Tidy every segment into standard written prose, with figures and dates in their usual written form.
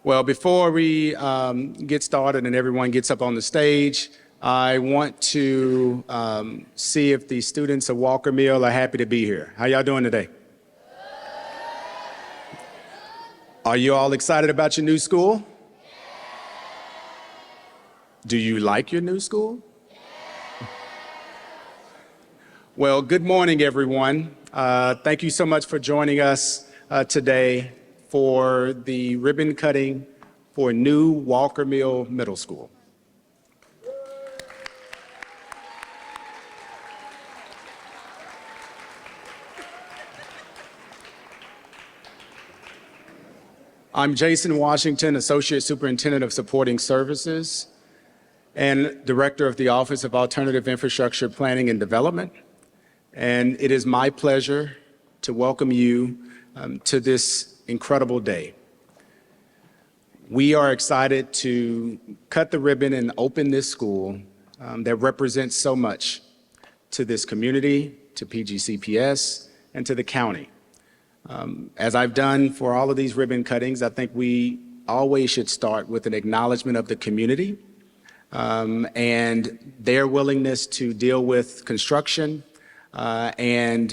Well, before we get started and everyone gets up on the stage, I want to see if the students of Walker Mill are happy to be here. How y'all doing today? Are you all excited about your new school? Do you like your new school? Well, good morning, everyone. Thank you so much for joining us today for the ribbon cutting for new Walker Mill Middle School. I'm Jason Washington, Associate Superintendent of Supporting Services and Director of the Office of Alternative Infrastructure Planning and Development. And it is my pleasure to welcome you to this incredible day. We are excited to cut the ribbon and open this school that represents so much to this community, to PGCPS, and to the county. As I've done for all of these ribbon cuttings, I think we always should start with an acknowledgement of the community and their willingness to deal with construction and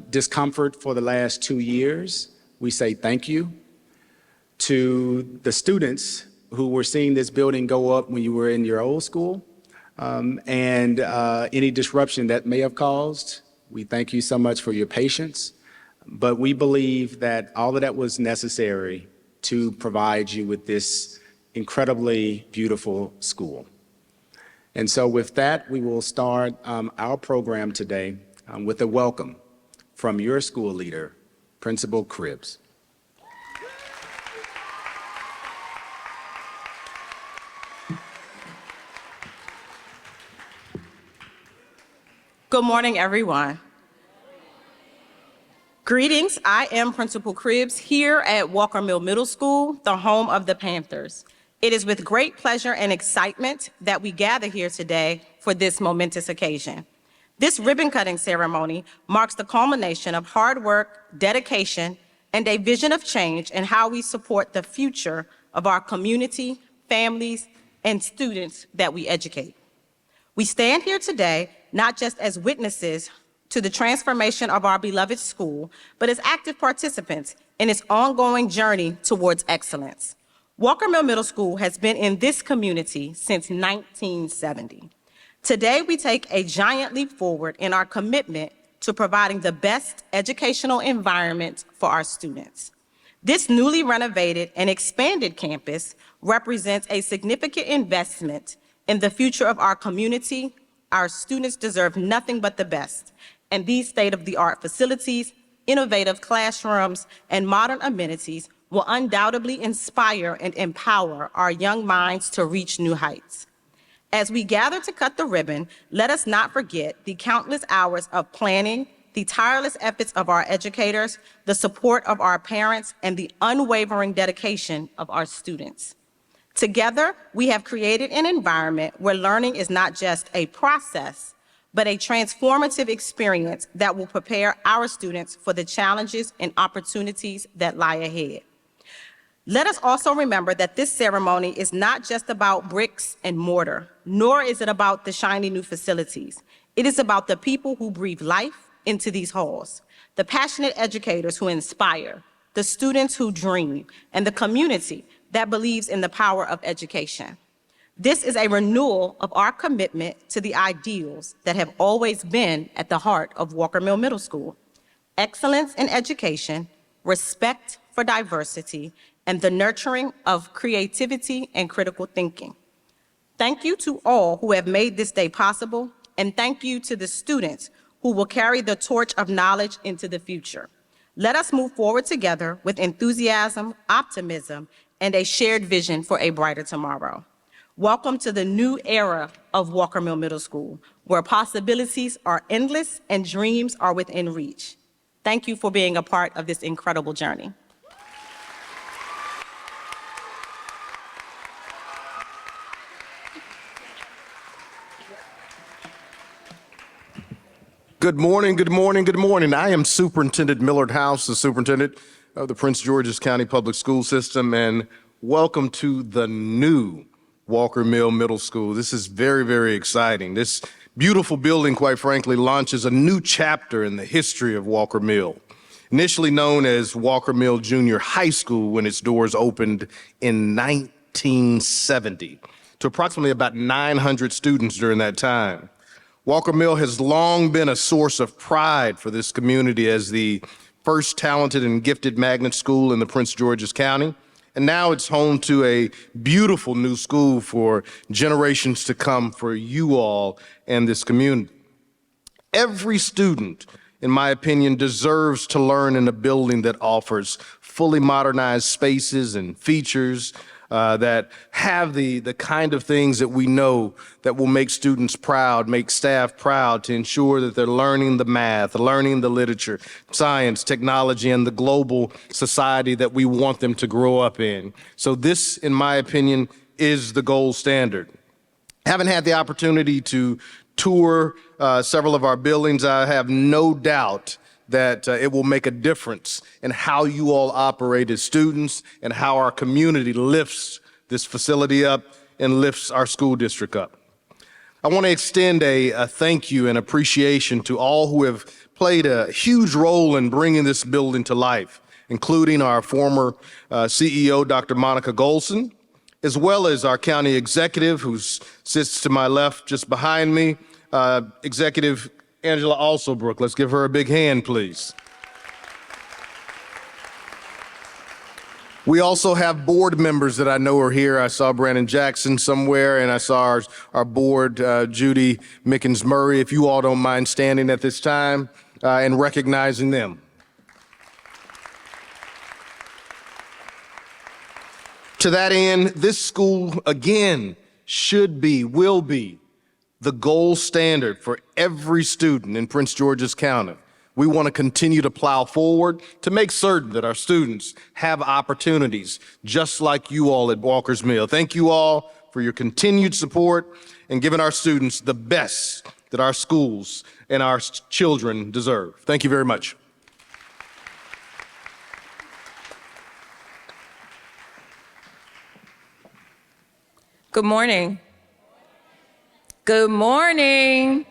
discomfort for the last 2 years. We say thank you. To the students who were seeing this building go up when you were in your old school and any disruption that may have caused, we thank you so much for your patience. But we believe that all of that was necessary to provide you with this incredibly beautiful school. And so with that, we will start our program today with a welcome from your school leader, Principal Cribbs. Good morning, everyone. Greetings, I am Principal Cribbs here at Walker Mill Middle School, the home of the Panthers. It is with great pleasure and excitement that we gather here today for this momentous occasion. This ribbon-cutting ceremony marks the culmination of hard work, dedication, and a vision of change in how we support the future of our community, families, and students that we educate. We stand here today not just as witnesses to the transformation of our beloved school, but as active participants in its ongoing journey towards excellence. Walker Mill Middle School has been in this community since 1970. Today, we take a giant leap forward in our commitment to providing the best educational environment for our students. This newly renovated and expanded campus represents a significant investment in the future of our community. Our students deserve nothing but the best, and these state-of-the-art facilities, innovative classrooms, and modern amenities will undoubtedly inspire and empower our young minds to reach new heights. As we gather to cut the ribbon, let us not forget the countless hours of planning, the tireless efforts of our educators, the support of our parents, and the unwavering dedication of our students. Together, we have created an environment where learning is not just a process, but a transformative experience that will prepare our students for the challenges and opportunities that lie ahead. Let us also remember that this ceremony is not just about bricks and mortar, nor is it about the shiny new facilities. It is about the people who breathe life into these halls, the passionate educators who inspire, the students who dream, and the community that believes in the power of education. This is a renewal of our commitment to the ideals that have always been at the heart of Walker Mill Middle School: excellence in education, respect for diversity, and the nurturing of creativity and critical thinking. Thank you to all who have made this day possible, and thank you to the students who will carry the torch of knowledge into the future. Let us move forward together with enthusiasm, optimism, and a shared vision for a brighter tomorrow. Welcome to the new era of Walker Mill Middle School, where possibilities are endless and dreams are within reach. Thank you for being a part of this incredible journey. Good morning, good morning, good morning. I am Superintendent Millard House, the superintendent of the Prince George's County Public School System, and welcome to the new Walker Mill Middle School. This is very, very exciting. This beautiful building, quite frankly, launches a new chapter in the history of Walker Mill. Initially known as Walker Mill Junior High School when its doors opened in 1970 to approximately about 900 students during that time. Walker Mill has long been a source of pride for this community as the first talented and gifted magnet school in the Prince George's County. And now it's home to a beautiful new school for generations to come for you all and this community. Every student, in my opinion, deserves to learn in a building that offers fully modernized spaces and features that have the kind of things that we know that will make students proud, make staff proud to ensure that they're learning the math, learning the literature, science, technology, and the global society that we want them to grow up in. So this, in my opinion, is the gold standard. Haven't had the opportunity to tour several of our buildings. I have no doubt that it will make a difference in how you all operate as students and how our community lifts this facility up and lifts our school district up. I want to extend a thank you and appreciation to all who have played a huge role in bringing this building to life, including our former CEO, Dr. Monica Golson, as well as our county executive, who sits to my left just behind me, Executive Angela Alsobrook. Let's give her a big hand, please. We also have board members that I know are here. I saw Brandon Jackson somewhere, and I saw our board, Judy Mickens-Murray. If you all don't mind standing at this time and recognizing them. To that end, this school, again, should be, will be, the gold standard for every student in Prince George's County. We want to continue to plow forward to make certain that our students have opportunities just like you all at Walker's Mill. Thank you all for your continued support and giving our students the best that our schools and our children deserve. Thank you very much. Good morning. Good morning.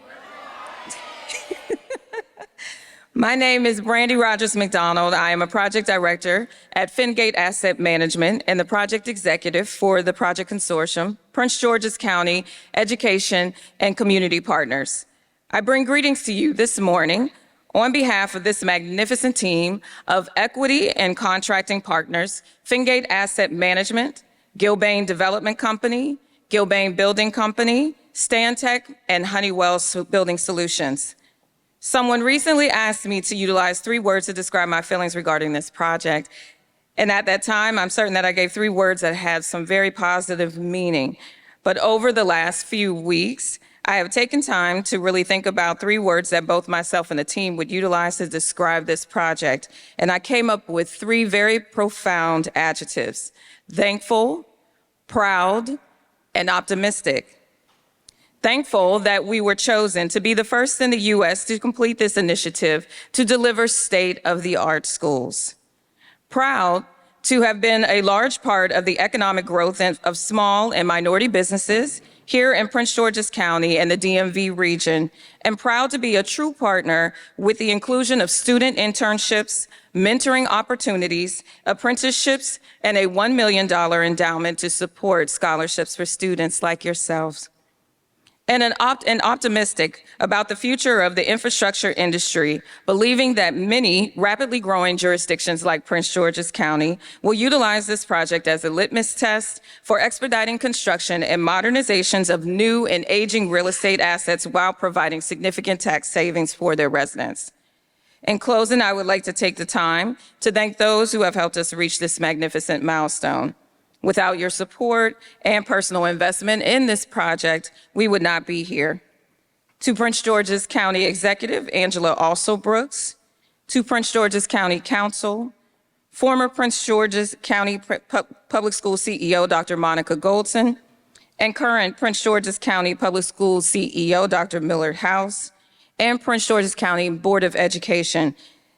My name is Brandy Rogers McDonald. I am a project director at Fingate Asset Management and the project executive for the project consortium, Prince George's County Education and Community Partners. I bring greetings to you this morning on behalf of this magnificent team of equity and contracting partners, Fingate Asset Management, Gilbane Development Company, Gilbane Building Company, Stantec, and Honeywell Building Solutions. Someone recently asked me to utilize 3 words to describe my feelings regarding this project. And at that time, I'm certain that I gave 3 words that had some very positive meaning. But over the last few weeks, I have taken time to really think about 3 words that both myself and the team would utilize to describe this project. And I came up with 3 very profound adjectives: thankful, proud, and optimistic. Thankful that we were chosen to be the first in the U.S. to complete this initiative to deliver state-of-the-art schools. Proud to have been a large part of the economic growth of small and minority businesses here in Prince George's County and the DMV region, and proud to be a true partner with the inclusion of student internships, mentoring opportunities, apprenticeships, and a $1 million endowment to support scholarships for students like yourselves. And optimistic about the future of the infrastructure industry, believing that many rapidly growing jurisdictions like Prince George's County will utilize this project as a litmus test for expediting construction and modernizations of new and aging real estate assets while providing significant tax savings for their residents. In closing, I would like to take the time to thank those who have helped us reach this magnificent milestone. Without your support and personal investment in this project, we would not be here. To Prince George's County Executive, Angela Alsobrooks, to Prince George's County Council, former Prince George's County Public School CEO, Dr. Monica Golson, and current Prince George's County Public Schools CEO, Dr. Millard House, and Prince George's County Board of Education,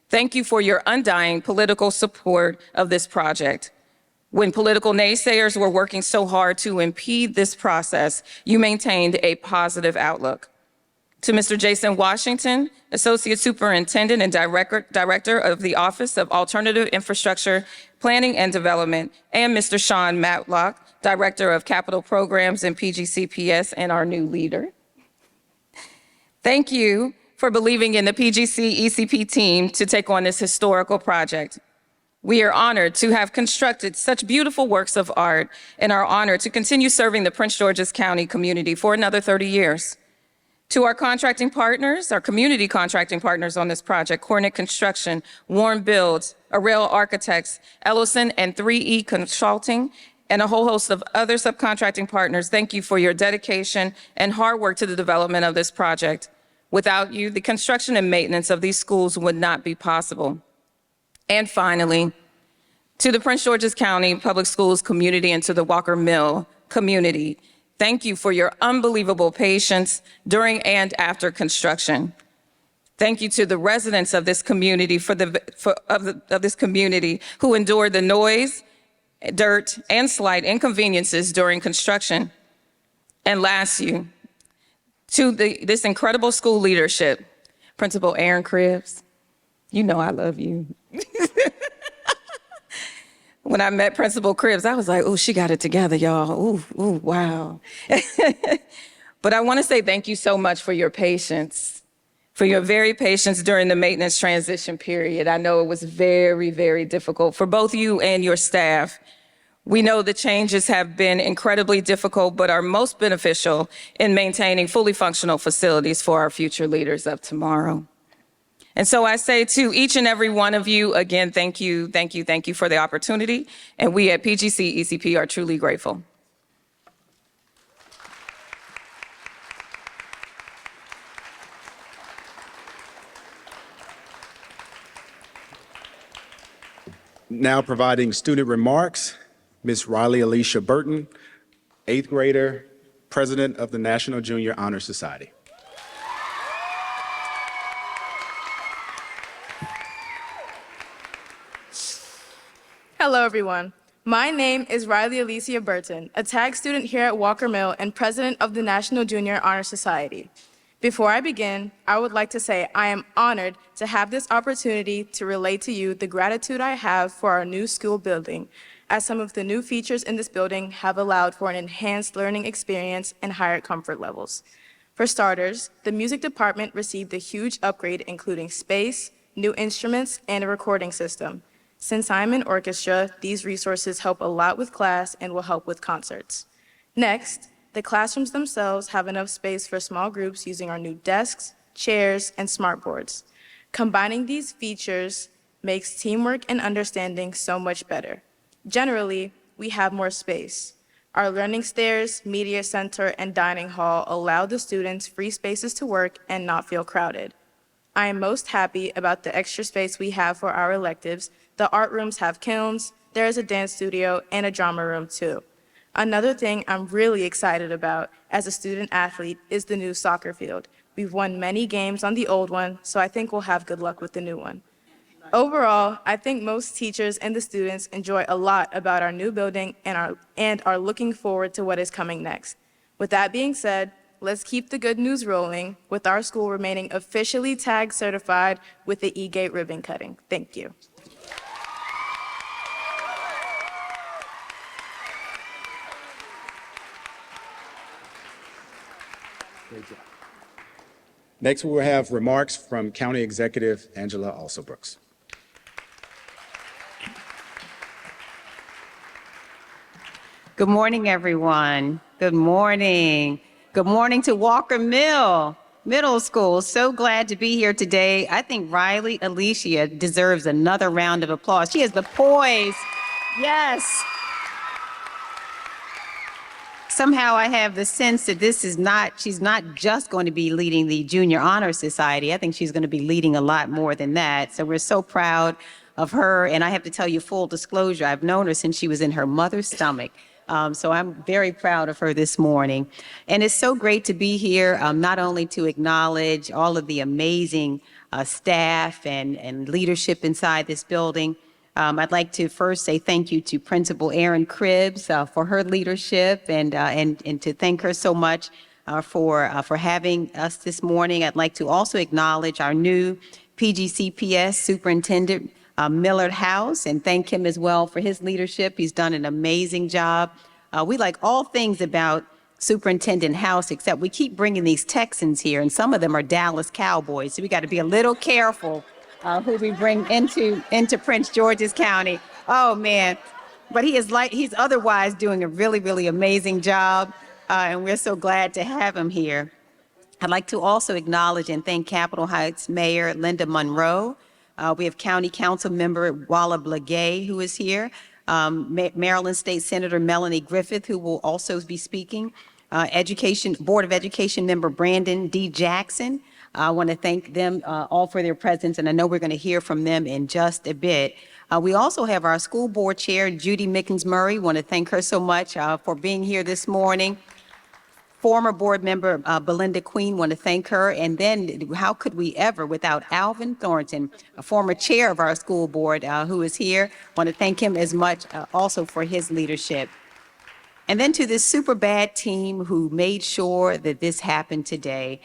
thank you for your undying political support of this project. When political naysayers were working so hard to impede this process, you maintained a positive outlook. To Mr. Jason Washington, Associate Superintendent and Director of the Office of Alternative Infrastructure Planning and Development, and Mr. Sean Matlock, Director of Capital Programs and PGCPS, and our new leader. Thank you for believing in the PGC ECP team to take on this historical project. We are honored to have constructed such beautiful works of art and are honored to continue serving the Prince George's County community for another 30 years. To our contracting partners, our community contracting partners on this project, Cornick Construction, Warren Builds, Arrail Architects, Ellison and 3E Consulting, and a whole host of other subcontracting partners, thank you for your dedication and hard work to the development of this project. Without you, the construction and maintenance of these schools would not be possible. And finally, to the Prince George's County Public Schools community and to the Walker Mill community, thank you for your unbelievable patience during and after construction. Thank you to the residents of this community of this community who endured the noise, dirt, and slight inconveniences during construction. And lastly, to this incredible school leadership, Principal Aaron Cribbs, you know I love you. When I met Principal Cribbs, I was like, oh, she got it together, y'all. Ooh, wow. But I want to say thank you so much for your patience, for your very patience during the maintenance transition period. I know it was very, very difficult for both you and your staff. We know the changes have been incredibly difficult, but are most beneficial in maintaining fully functional facilities for our future leaders of tomorrow. And so I say to each and every one of you, again, thank you, thank you, thank you for the opportunity. And we at PGC ECP are truly grateful. Now providing student remarks, Ms. Riley Alicia Burton, 8th grader, President of the National Junior Honor Society. Hello, everyone. My name is Riley Alicia Burton, a tag student here at Walker Mill and president of the National Junior Honor Society. Before I begin, I would like to say I am honored to have this opportunity to relate to you the gratitude I have for our new school building, as some of the new features in this building have allowed for an enhanced learning experience and higher comfort levels. For starters, the music department received a huge upgrade, including space, new instruments, and a recording system. Since I'm in orchestra, these resources help a lot with class and will help with concerts. Next, the classrooms themselves have enough space for small groups using our new desks, chairs, and smartboards. Combining these features makes teamwork and understanding so much better. Generally, we have more space. Our learning stairs, media center, and dining hall allow the students free spaces to work and not feel crowded. I am most happy about the extra space we have for our electives. The art rooms have kilns, there is a dance studio, and a drama room too. Another thing I'm really excited about as a student athlete is the new soccer field. We've won many games on the old one, so I think we'll have good luck with the new one. Overall, I think most teachers and the students enjoy a lot about our new building and are looking forward to what is coming next. With that being said, let's keep the good news rolling with our school remaining officially tag certified with the E-Gate ribbon cutting. Thank you. Great job. Next, we will have remarks from County Executive Angela Alsobrooks. Good morning, everyone. Good morning. Good morning to Walker Mill Middle School. So glad to be here today. I think Riley Alicia deserves another round of applause. She has the poise. Yes. Somehow I have the sense that she's not just going to be leading the Junior Honor Society. I think she's going to be leading a lot more than that. So we're so proud of her. And I have to tell you, full disclosure, I've known her since she was in her mother's stomach. So I'm very proud of her this morning. And it's so great to be here, not only to acknowledge all of the amazing staff and leadership inside this building, I'd like to first say thank you to Principal Erin Cribbs for her leadership and to thank her so much for having us this morning. I'd like to also acknowledge our new PGCPS Superintendent, Millard House, and thank him as well for his leadership. He's done an amazing job. We like all things about Superintendent House, except we keep bringing these Texans here, and some of them are Dallas Cowboys, so we got to be a little careful who we bring into Prince George's County. Oh, man. But he's otherwise doing a really, really amazing job, and we're so glad to have him here. I'd like to also acknowledge and thank Capitol Heights Mayor Linda Monroe. We have County Council Member Walla Blagay, who is here. Maryland State Senator Melanie Griffith, who will also be speaking. Board of Education Member Brandon D. Jackson. I want to thank them all for their presence, and I know we're going to hear from them in just a bit. We also have our school board chair, Judy Mickens Murray. Want to thank her so much for being here this morning. Former board member Belinda Queen, want to thank her. And then how could we ever without Alvin Thornton, a former chair of our school board who is here. Want to thank him as much also for his leadership. And then to this super bad team who made sure that this happened today.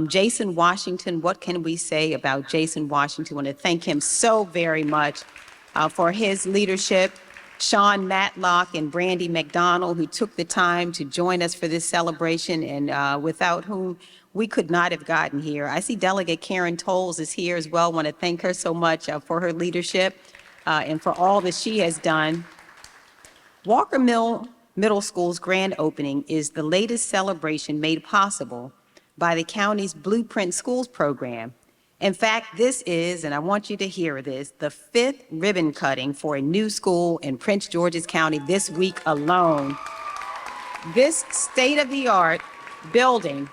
Jason Washington, what can we say about Jason Washington? I want to thank him so very much for his leadership. Sean Matlock and Brandy McDonald, who took the time to join us for this celebration and without whom we could not have gotten here. I see Delegate Karen Tolles is here as well. I want to thank her so much for her leadership and for all that she has done. Walker Mill Middle School's grand opening is the latest celebration made possible by the county's Blueprint Schools program. In fact, this is, and I want you to hear this, the 5th ribbon cutting for a new school in Prince George's County this week alone. This state-of-the-art building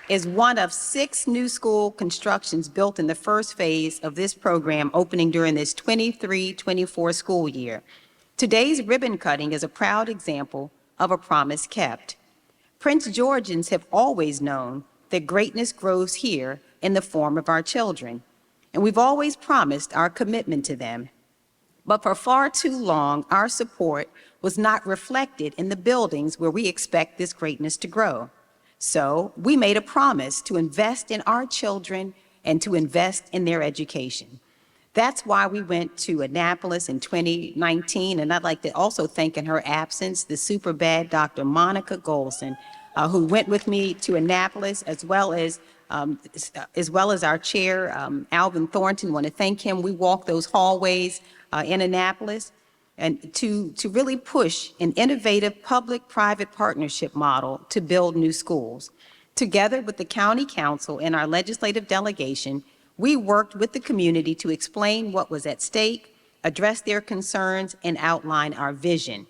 is one of 6 new school constructions built in the first phase of this program opening during this 23-24 school year. Today's ribbon cutting is a proud example of a promise kept. Prince Georgians have always known that greatness grows here in the form of our children, and we've always promised our commitment to them. But for far too long, our support was not reflected in the buildings where we expect this greatness to grow. So we made a promise to invest in our children and to invest in their education. That's why we went to Annapolis in 2019, and I'd like to also thank in her absence the super bad Dr. Monica Golson, who went with me to Annapolis, as well as our chair, Alvin Thornton. Want to thank him. We walked those hallways in Annapolis and to really push an innovative public-private partnership model to build new schools. Together with the county council and our legislative delegation, we worked with the community to explain what was at stake, address their concerns, and outline our vision.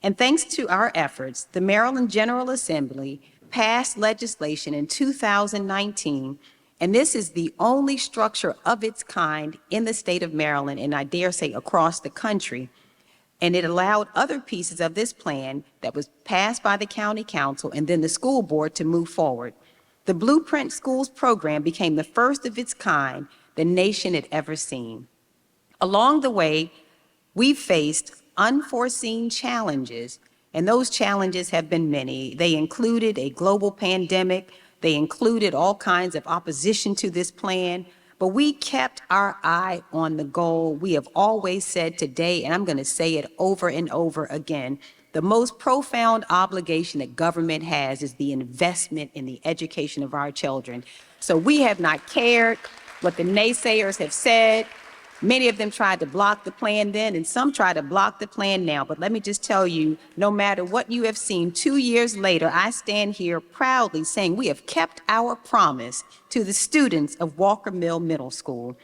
And thanks to our efforts, the Maryland General Assembly passed legislation in 2019, and this is the only structure of its kind in the state of Maryland, and I dare say across the country. And it allowed other pieces of this plan that was passed by the county council and then the school board to move forward. The Blueprint Schools program became the first of its kind the nation had ever seen. Along the way, we've faced unforeseen challenges, and those challenges have been many. They included a global pandemic. They included all kinds of opposition to this plan, but we kept our eye on the goal. We have always said today, and I'm going to say it over and over again, the most profound obligation that government has is the investment in the education of our children. So we have not cared what the naysayers have said. Many of them tried to block the plan then, and some try to block the plan now. But let me just tell you, no matter what you have seen, 2 years later, I stand here proudly saying we have kept our promise to the students of Walker Mill Middle School.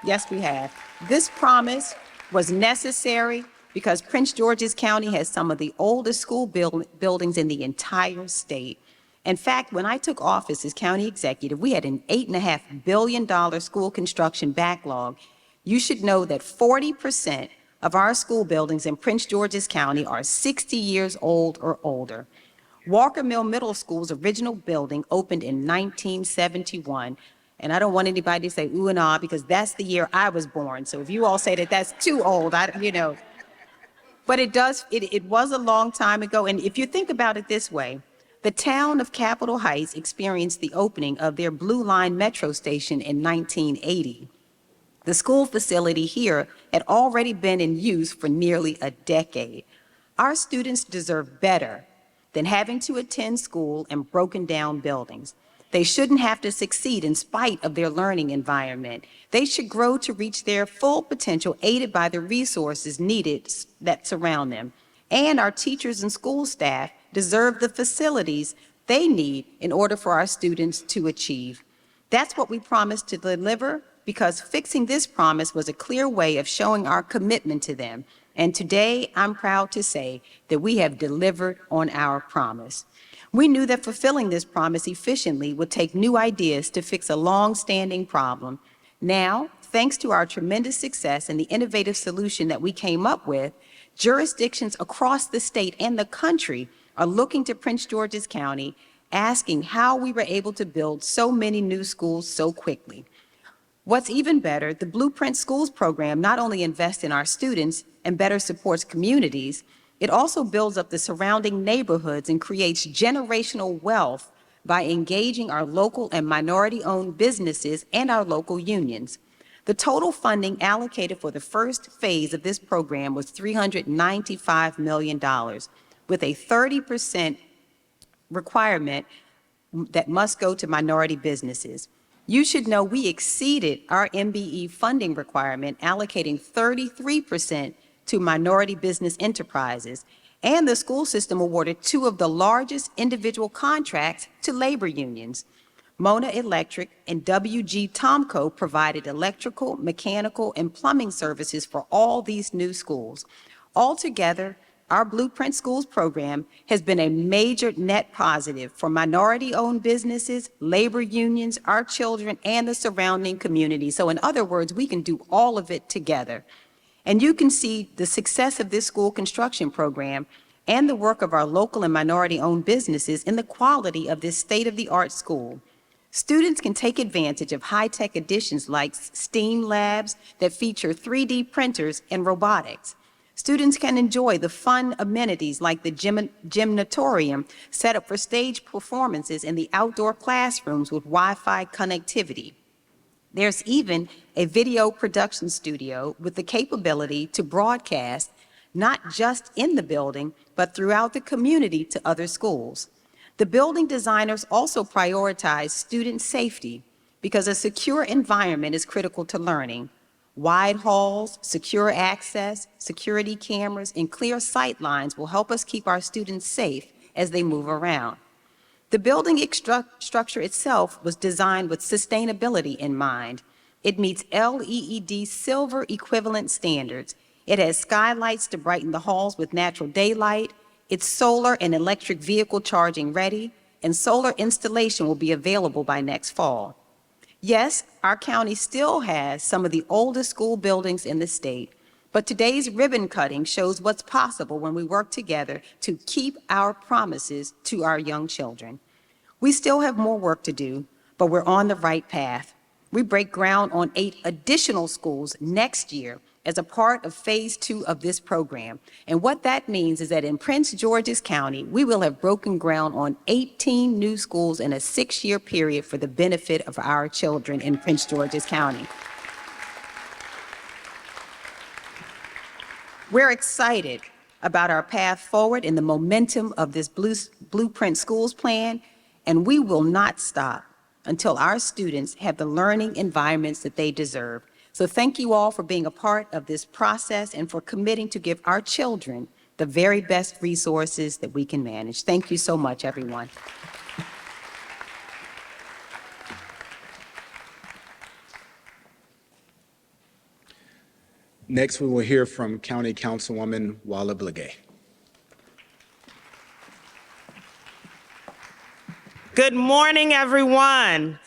Yes, we have. This promise was necessary because Prince George's County has some of the oldest school buildings in the entire state. In fact, when I took office as county executive, we had an $8.5 billion school construction backlog. You should know that 40% of our school buildings in Prince George's County are 60 years old or older. Walker Mill Middle School's original building opened in 1971, And I don't want anybody to say ooh and ah, because that's the year I was born. So if you all say that that's too old, But it was a long time ago. And if you think about it this way, the town of Capitol Heights experienced the opening of their Blue Line Metro station in 1980. The school facility here had already been in use for nearly a decade. Our students deserve better than having to attend school in broken down buildings. They shouldn't have to succeed in spite of their learning environment. They should grow to reach their full potential, aided by the resources needed that surround them. And our teachers and school staff deserve the facilities they need in order for our students to achieve. That's what we promised to deliver, because fixing this promise was a clear way of showing our commitment to them. And today, I'm proud to say that we have delivered on our promise. We knew that fulfilling this promise efficiently would take new ideas to fix a long-standing problem. Now, thanks to our tremendous success and the innovative solution that we came up with, jurisdictions across the state and the country are looking to Prince George's County, asking how we were able to build so many new schools so quickly. What's even better, the Blueprint Schools program not only invests in our students and better supports communities, it also builds up the surrounding neighborhoods and creates generational wealth by engaging our local and minority-owned businesses and our local unions. The total funding allocated for the first phase of this program was $395 million, with a 30% requirement that must go to minority businesses. You should know we exceeded our MBE funding requirement, allocating 33% to minority business enterprises, and the school system awarded 2 of the largest individual contracts to labor unions. Mona Electric and WG Tomco provided electrical, mechanical, and plumbing services for all these new schools. Altogether, our Blueprint Schools program has been a major net positive for minority-owned businesses, labor unions, our children, and the surrounding community. So in other words, we can do all of it together. And you can see the success of this school construction program and the work of our local and minority-owned businesses in the quality of this state-of-the-art school. Students can take advantage of high-tech additions like STEAM labs that feature 3D printers and robotics. Students can enjoy the fun amenities like the gymnatorium set up for stage performances in the outdoor classrooms with Wi-Fi connectivity. There's even a video production studio with the capability to broadcast not just in the building, but throughout the community to other schools. The building designers also prioritize student safety because a secure environment is critical to learning. Wide halls, secure access, security cameras, and clear sight lines will help us keep our students safe as they move around. The building structure itself was designed with sustainability in mind. It meets LEED silver equivalent standards. It has skylights to brighten the halls with natural daylight. It's solar and electric vehicle charging ready, and solar installation will be available by next fall. Yes, our county still has some of the oldest school buildings in the state, but today's ribbon cutting shows what's possible when we work together to keep our promises to our young children. We still have more work to do, but we're on the right path. We break ground on 8 additional schools next year as a part of Phase 2 of this program. And what that means is that in Prince George's County, we will have broken ground on 18 new schools in a 6-year period for the benefit of our children in Prince George's County. We're excited about our path forward and the momentum of this Blueprint Schools plan, and we will not stop until our students have the learning environments that they deserve. So thank you all for being a part of this process and for committing to give our children the very best resources that we can manage. Thank you so much, everyone. Next, we will hear from County Councilwoman Walla Blagay. Good morning, everyone.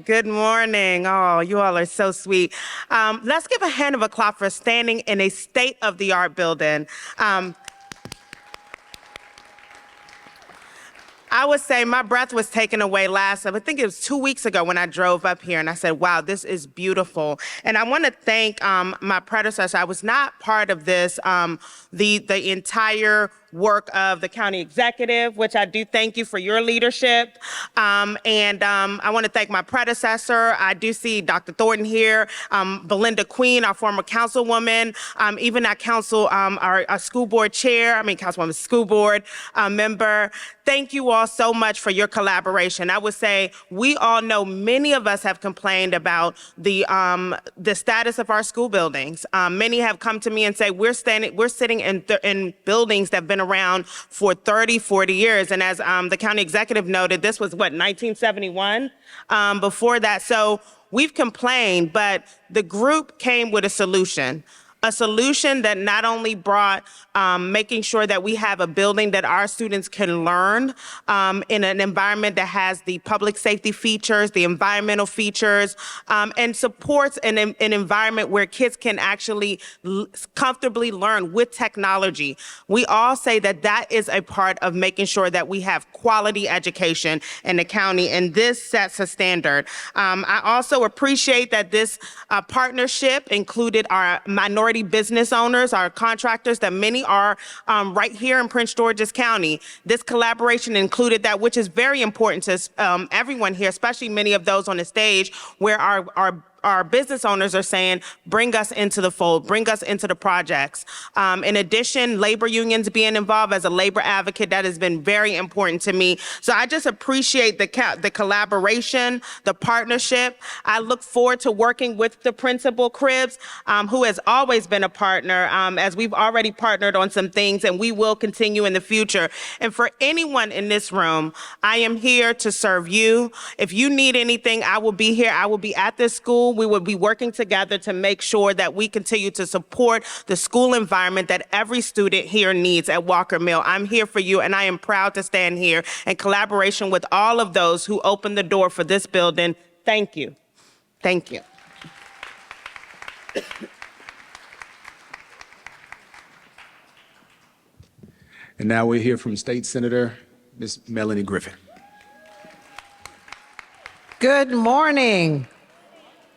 Good morning. Oh, you all are so sweet. Let's give a hand of applause for standing in a state-of-the-art building. I would say my breath was taken away I think it was 2 weeks ago when I drove up here and I said, wow, this is beautiful. And I want to thank my predecessor. I was not part of this, the entire work of the county executive, which I do thank you for your leadership. I want to thank my predecessor. I do see Dr. Thornton here, Belinda Queen, our former councilwoman, even our council, our school board chair, councilwoman school board member. Thank you all so much for your collaboration. I would say we all know many of us have complained about the status of our school buildings. Many have come to me and say we're sitting in buildings that have been around for 30, 40 years. And as the county executive noted, this was 1971 before that. So we've complained, but the group came with a solution that not only brought making sure that we have a building that our students can learn in an environment that has the public safety features, the environmental features, and supports an environment where kids can actually comfortably learn with technology. We all say that that is a part of making sure that we have quality education in the county, and this sets a standard. I also appreciate that this partnership included our minority business owners, our contractors, that many are right here in Prince George's County. This collaboration included that, which is very important to everyone here, especially many of those on the stage, where our business owners are saying, bring us into the fold, bring us into the projects. In addition, labor unions being involved. As a labor advocate, that has been very important to me. So I just appreciate the collaboration, the partnership. I look forward to working with the Principal Cribbs, who has always been a partner, as we've already partnered on some things, and we will continue in the future. And for anyone in this room, I am here to serve you. If you need anything, I will be here. I will be at this school. We will be working together to make sure that we continue to support the school environment that every student here needs at Walker Mill. I'm here for you, and I am proud to stand here in collaboration with all of those who opened the door for this building. Thank you. Thank you. And now we'll hear from State Senator Ms. Melanie Griffin. Good morning.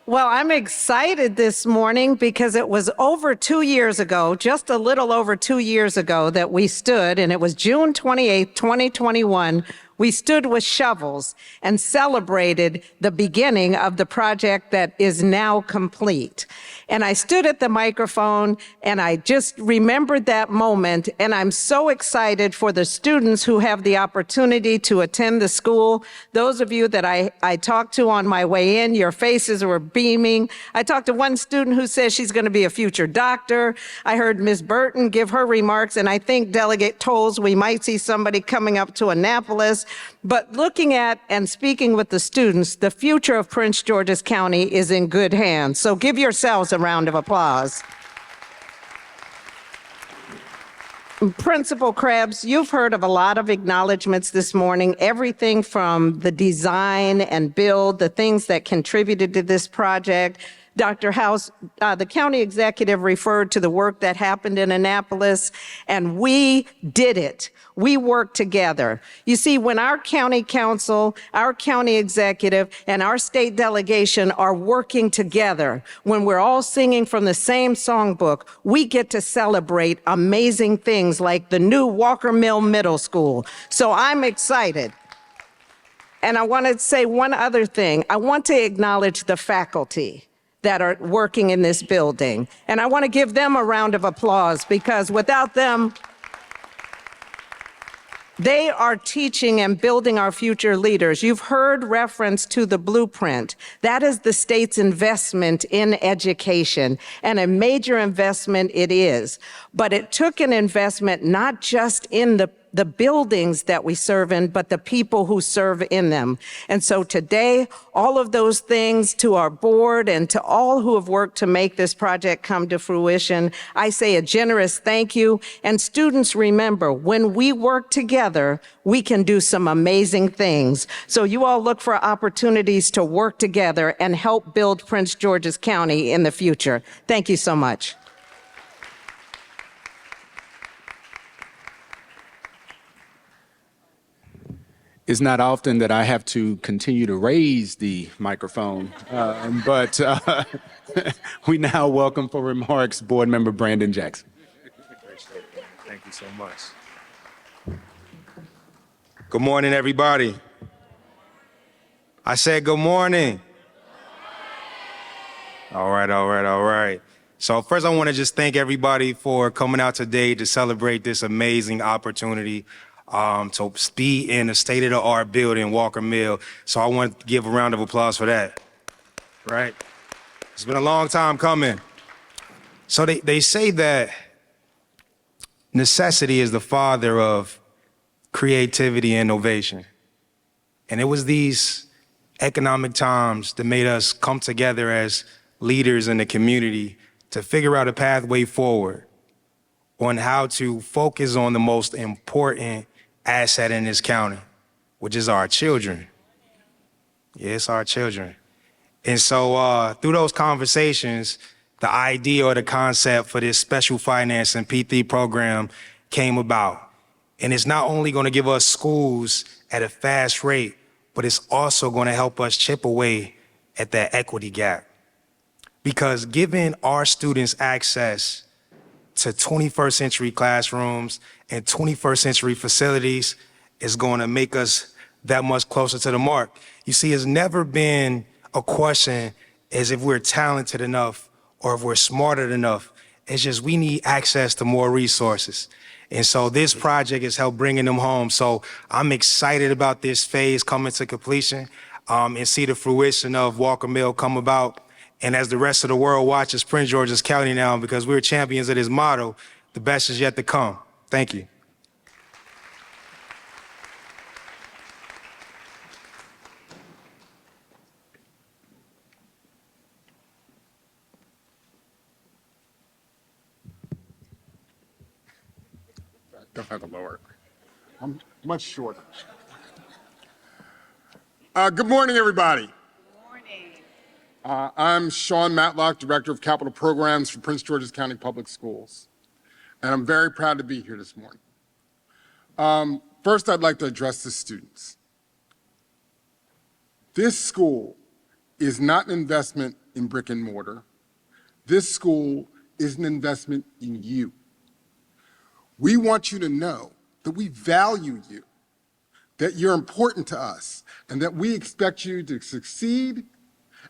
Well, I'm excited this morning because it was over 2 years ago, just a little over 2 years ago, that we stood, and it was June 28th, 2021, we stood with shovels and celebrated the beginning of the project that is now complete. And I stood at the microphone and I just remembered that moment, and I'm so excited for the students who have the opportunity to attend the school. Those of you that I talked to on my way in, your faces were beaming. I talked to one student who says she's going to be a future doctor. I heard Ms. Burton give her remarks, and I think Delegate Tolles, we might see somebody coming up to Annapolis. But looking at and speaking with the students, the future of Prince George's County is in good hands. So give yourselves a round of applause. Principal Krebs, you've heard of a lot of acknowledgments this morning, everything from the design and build, the things that contributed to this project. Dr. House, the county executive referred to the work that happened in Annapolis, and we did it. We worked together. You see, when our county council, our county executive, and our state delegation are working together, when we're all singing from the same songbook, we get to celebrate amazing things like the new Walker Mill Middle School. So I'm excited. And I want to say one other thing. I want to acknowledge the faculty that are working in this building. And I want to give them a round of applause, because without them, they are teaching and building our future leaders. You've heard reference to the blueprint. That is the state's investment in education, and a major investment it is. But it took an investment not just in the buildings that we serve in, but the people who serve in them. And so today, all of those things, to our board and to all who have worked to make this project come to fruition, I say a generous thank you. And students, remember, when we work together, we can do some amazing things. So you all look for opportunities to work together and help build Prince George's County in the future. Thank you so much. It's not often that I have to continue to raise the microphone, but we now welcome for remarks Board Member Brandon Jackson. Thank you so much. Good morning, everybody. I said good morning. All right. So first I want to just thank everybody for coming out today to celebrate this amazing opportunity to be in a state-of-the-art building, Walker Mill. So I want to give a round of applause for that, right? It's been a long time coming. So they say that necessity is the father of creativity and innovation. And it was these economic times that made us come together as leaders in the community to figure out a pathway forward on how to focus on the most important asset in this county, which is our children. Yes, our children. And so through those conversations, the idea or the concept for this special financing P3 program came about. And it's not only going to give us schools at a fast rate, but it's also going to help us chip away at that equity gap. Because giving our students access to 21st century classrooms and 21st century facilities is going to make us that much closer to the mark. You see, it's never been a question as if we're talented enough or if we're smarter enough. It's just we need access to more resources. And so this project has helped bringing them home. So I'm excited about this phase coming to completion and see the fruition of Walker Mill come about. And as the rest of the world watches Prince George's County now, because we're champions of this motto, the best is yet to come. Thank you. Don't have to lower it. I'm much shorter. Good morning, everybody. Good morning. I'm Sean Matlock, Director of Capital Programs for Prince George's County Public Schools, and I'm very proud to be here this morning. First, I'd like to address the students. This school is not an investment in brick and mortar. This school is an investment in you. We want you to know that we value you, that you're important to us, and that we expect you to succeed,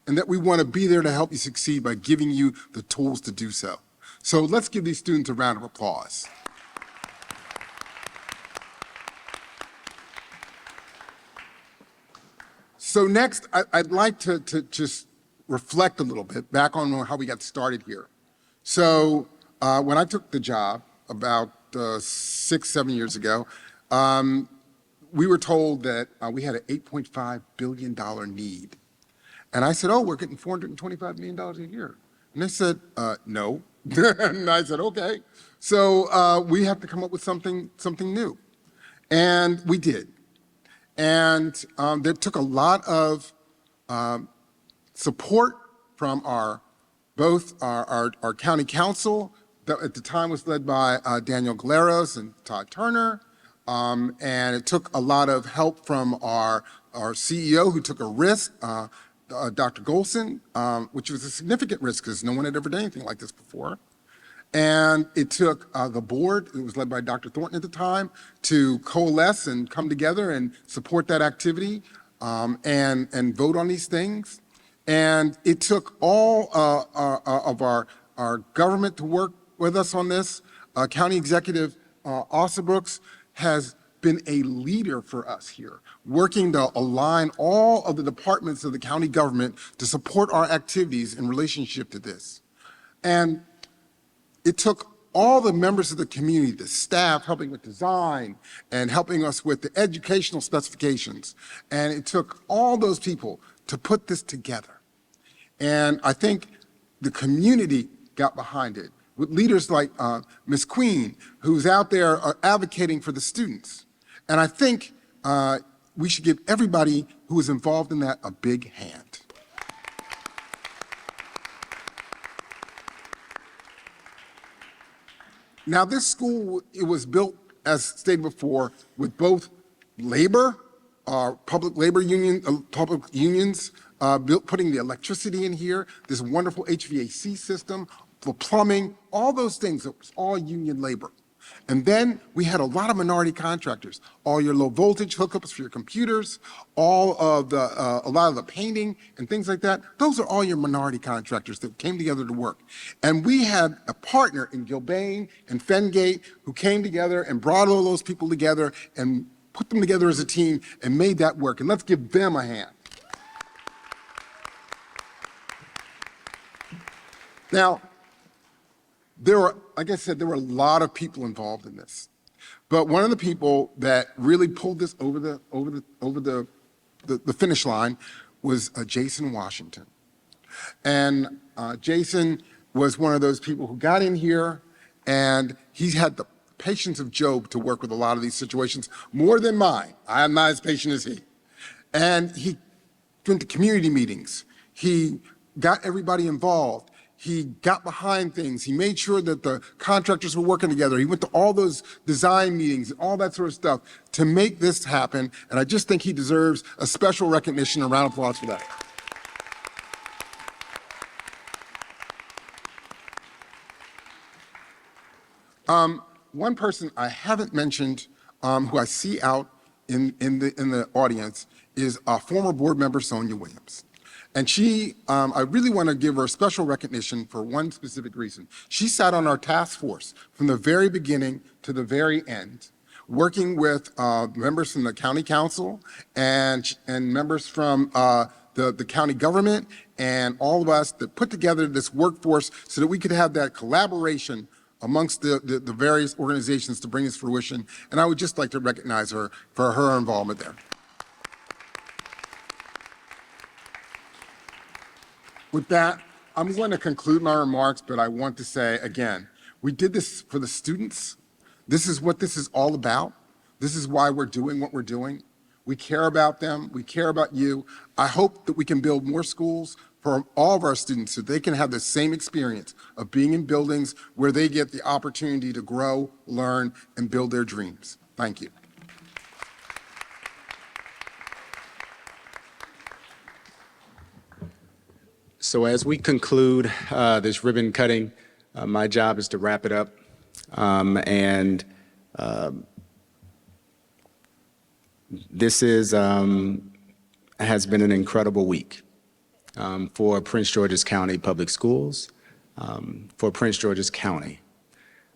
and that we want to be there to help you succeed by giving you the tools to do so. So let's give these students a round of applause. So next, I'd like to just reflect a little bit back on how we got started here. So when I took the job about 6-7 years ago, we were told that we had an $8.5 billion need. And I said, oh, we're getting $425 million a year. And they said, no. And I said, okay. So we have to come up with something new. And we did. And that took a lot of support from both our county council, that at the time was led by Daniel Galeros and Todd Turner. And it took a lot of help from our CEO, who took a risk, Dr. Golson, which was a significant risk because no one had ever done anything like this before. And it took the board, it was led by Dr. Thornton at the time, to coalesce and come together and support that activity and vote on these things. And it took all of our government to work with us on this. County Executive Ossobrooks has been a leader for us here, working to align all of the departments of the county government to support our activities in relationship to this. And it took all the members of the community, the staff helping with design and helping us with the educational specifications. And it took all those people to put this together. And I think the community got behind it with leaders like Ms. Queen, who's out there advocating for the students. And I think we should give everybody who was involved in that a big hand. Now, this school, it was built, as stated before, with both labor public unions, putting the electricity in here, this wonderful HVAC system, for plumbing, all those things. It was all union labor. And then we had a lot of minority contractors, all your low voltage hookups for your computers, a lot of the painting and things like that. Those are all your minority contractors that came together to work. And we had a partner in Gilbane and Fengate who came together and brought all those people together and put them together as a team and made that work. And let's give them a hand. Now, like I said, there were a lot of people involved in this. But one of the people that really pulled this over the finish line was Jason Washington. And Jason was one of those people who got in here, and he's had the patience of Job to work with a lot of these situations, more than mine. I am not as patient as he. And he went to community meetings. He got everybody involved. He got behind things. He made sure that the contractors were working together. He went to all those design meetings, all that sort of stuff to make this happen. And I just think he deserves a special recognition, a round of applause for that. One person I haven't mentioned, who I see out in the audience, is former board member Sonia Williams. And I really want to give her special recognition for one specific reason. She sat on our task force from the very beginning to the very end, working with members from the county council and members from the county government and all of us that put together this workforce so that we could have that collaboration amongst the various organizations to bring this fruition. And I would just like to recognize her for her involvement there. With that, I'm going to conclude my remarks, but I want to say again, we did this for the students. This is what this is all about. This is why we're doing what we're doing. We care about them. We care about you. I hope that we can build more schools for all of our students so they can have the same experience of being in buildings where they get the opportunity to grow, learn, and build their dreams. Thank you. So as we conclude this ribbon cutting, my job is to wrap it up. This has been an incredible week for Prince George's County Public Schools, for Prince George's County.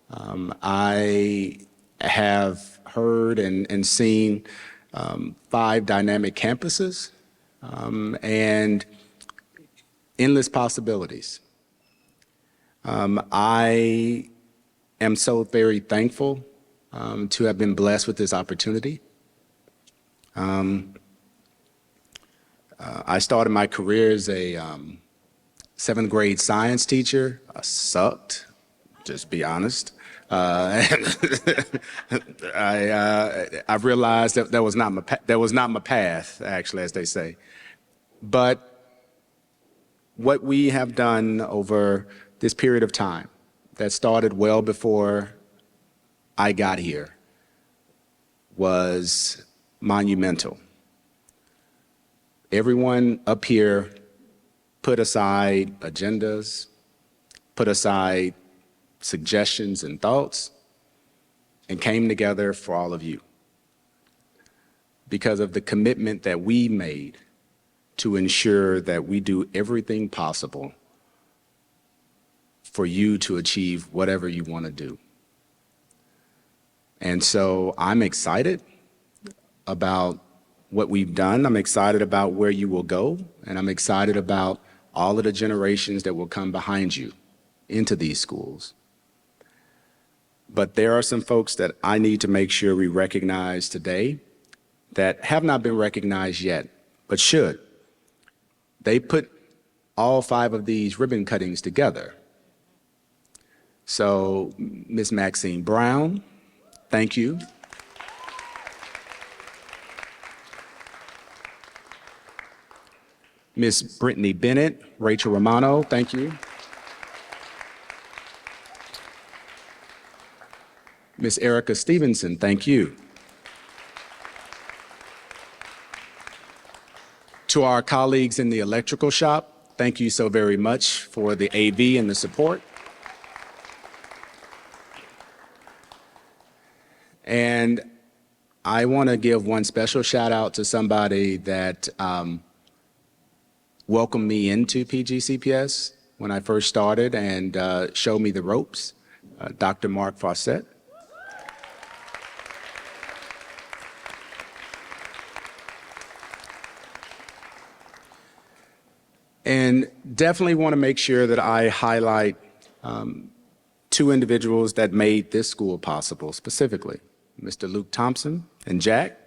I have heard and seen 5 dynamic campuses and endless possibilities. I am so very thankful to have been blessed with this opportunity. I started my career as a 7th grade science teacher. I sucked, just be honest. I realized that that was not my path, actually, as they say. But what we have done over this period of time that started well before I got here was monumental. Everyone up here put aside agendas, put aside suggestions and thoughts, and came together for all of you because of the commitment that we made to ensure that we do everything possible for you to achieve whatever you want to do. And so I'm excited about what we've done. I'm excited about where you will go, and I'm excited about all of the generations that will come behind you into these schools. But there are some folks that I need to make sure we recognize today that have not been recognized yet, but should. They put all 5 of these ribbon cuttings together. So, Ms. Maxine Brown, thank you. Ms. Brittany Bennett, Rachel Romano, thank you. Ms. Erica Stevenson, thank you. To our colleagues in the electrical shop, thank you so very much for the AV and the support. And I want to give one special shout out to somebody that welcomed me into PGCPS when I first started and showed me the ropes, Dr. Mark Fawcett. And definitely want to make sure that I highlight two individuals that made this school possible specifically, Mr. Luke Thompson and Jack,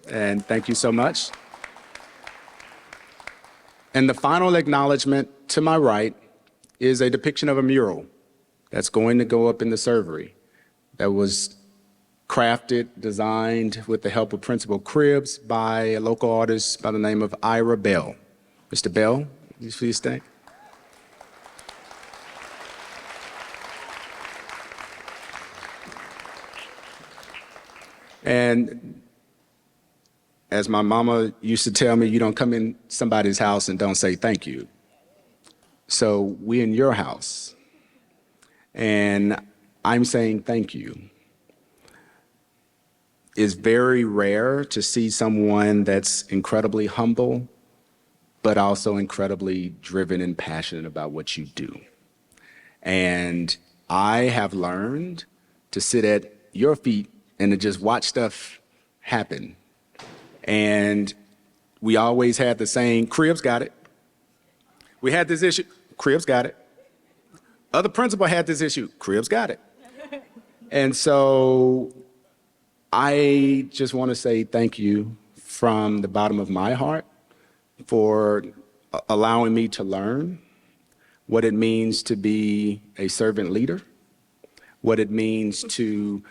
and thank you so much. And the final acknowledgement to my right is a depiction of a mural that's going to go up in the servery that was crafted, designed with the help of Principal Cribbs by a local artist by the name of Ira Bell. Mr. Bell, you please stand. And as my mama used to tell me, you don't come in somebody's house and don't say thank you. So we in your house, and I'm saying thank you. It's very rare to see someone that's incredibly humble, but also incredibly driven and passionate about what you do. And I have learned to sit at your feet and to just watch stuff happen. And we always had the saying, Cribbs got it. We had this issue, Cribbs got it. Other principal had this issue, Cribbs got it. And so I just want to say thank you from the bottom of my heart for allowing me to learn what it means to be a servant leader, what it means to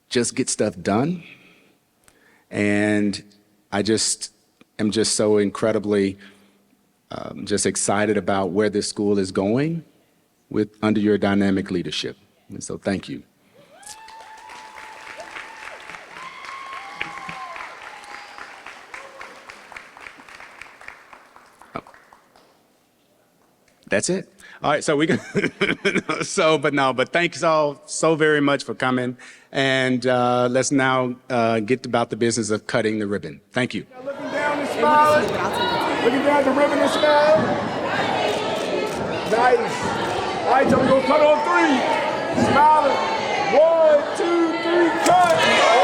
just get stuff done. And I just am just so incredibly just excited about where this school is going under your dynamic leadership. And so thank you. That's it. All right, so we can, but thanks all so very much for coming. And let's now get about the business of cutting the ribbon. Thank you. Looking down and smiling. Looking down at the ribbon and smiling. Nice. All right, so we're going to cut on three. Smiling. 1, 2, 3, cut.